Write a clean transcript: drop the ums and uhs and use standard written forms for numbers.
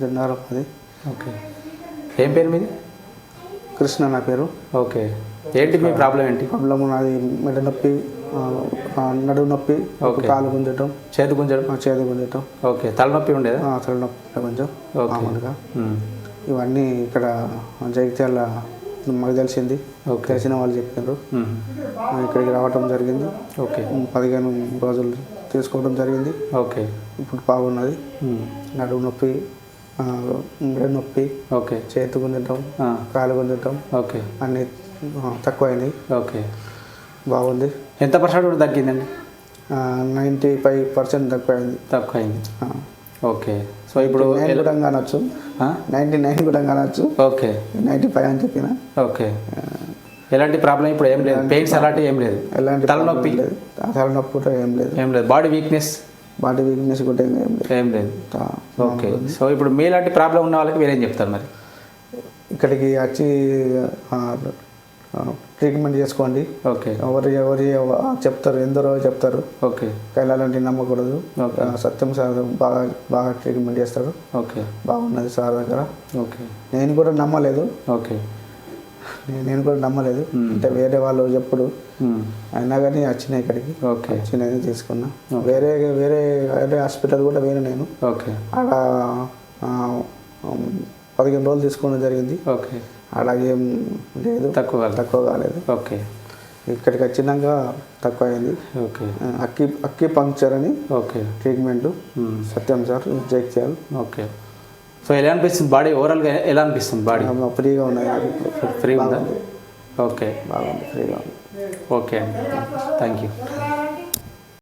జన్నారం అది. ఓకే. ఏం పేరు మీది? కృష్ణ నా పేరు. ఓకే. ఏంటి మీ ప్రాబ్లం ఏంటి? ప్రాబ్లమ్ నాది మెడ నొప్పి, నడుము నొప్పి, కాలు గుంజటం, చేతి గుంజడం. చేతి గుంజటం. ఓకే. తలనొప్పి ఉండేదా? తలనొప్పి కొంచెం మామూలుగా. మ్మ్. ఇవన్నీ ఇక్కడ జగిత్యాల మాకు తెలిసింది, తెలిసిన వాళ్ళు చెప్పారు. ఇక్కడికి రావటం జరిగింది. ఓకే. 15 రోజులు తీసుకోవడం జరిగింది. ఓకే. ఇప్పుడు బాగున్నది. నడుము నొప్పి, మెడ నొప్పి, ఓకే, చేతి గుంజటం, కాలు గుంజటం, ఓకే, అన్నీ తక్కువైంది. ఓకే. బాగుంది. ఎంత పర్సెంట్ తగ్గిందండి? 95% తక్కువైంది. తక్కువైంది. ఓకే. సో ఇప్పుడు 9 కూడా అనొచ్చు, 99 కూడా అనొచ్చు. ఓకే. 95 అని చెప్పిన. ఓకే. ఎలాంటి ప్రాబ్లం ఇప్పుడు ఏం లేదు? పెయిన్స్ అలాంటివి ఏం లేదు? ఎలాంటి తలనొప్పి లేదు, తలనొప్పి కూడా ఏం లేదు. ఏం లేదు. బాడీ వీక్నెస్ కూడా ఏం లేదు. ఓకే. సో ఇప్పుడు మీలాంటి ప్రాబ్లం ఉన్న వాళ్ళకి మీరేం చెప్తారు మరి? ఇక్కడికి వచ్చి ట్రీట్మెంట్ చేసుకోండి. ఓకే. ఎవరు చెప్తారు, ఎందరో చెప్తారు. ఓకే. కైలాలంటే నమ్మకూడదు. సత్యం సార్ బాగా ట్రీట్మెంట్ చేస్తాడు. ఓకే. బాగున్నది సార్ దగ్గర. ఓకే. నేను కూడా నమ్మలేదు. ఓకే. నేను కూడా నమ్మలేదు. అంటే వేరే వాళ్ళు చెప్పుడు అయినా కానీ వచ్చినాయి ఇక్కడికి. ఓకే. వచ్చినాయి తీసుకున్నా. వేరే వేరే వేరే హాస్పిటల్ కూడా వేరే నేను. ఓకే. ఆడ 15 రోజులు తీసుకోవడం జరిగింది. ఓకే. ఆడ ఏం లేదు, తక్కువ కాలేదు. ఓకే. ఇక్కడికి వచ్చినాక తక్కువ అయింది. ఓకే. అక్కి పంక్చర్ అని ఓకే ట్రీట్మెంట్ సత్యం సార్ జగిత్యాల. ఓకే. సో ఎలా అనిపిస్తుంది బాడీ? ఓవరాల్గా ఎలా అనిపిస్తుంది బాడీ? ఫ్రీగా ఉన్నాయి. ఫ్రీగా ఉందా? ఓకే. బాగుంది, ఫ్రీగా ఉంది. ఓకే అండి, థ్యాంక్ యూ.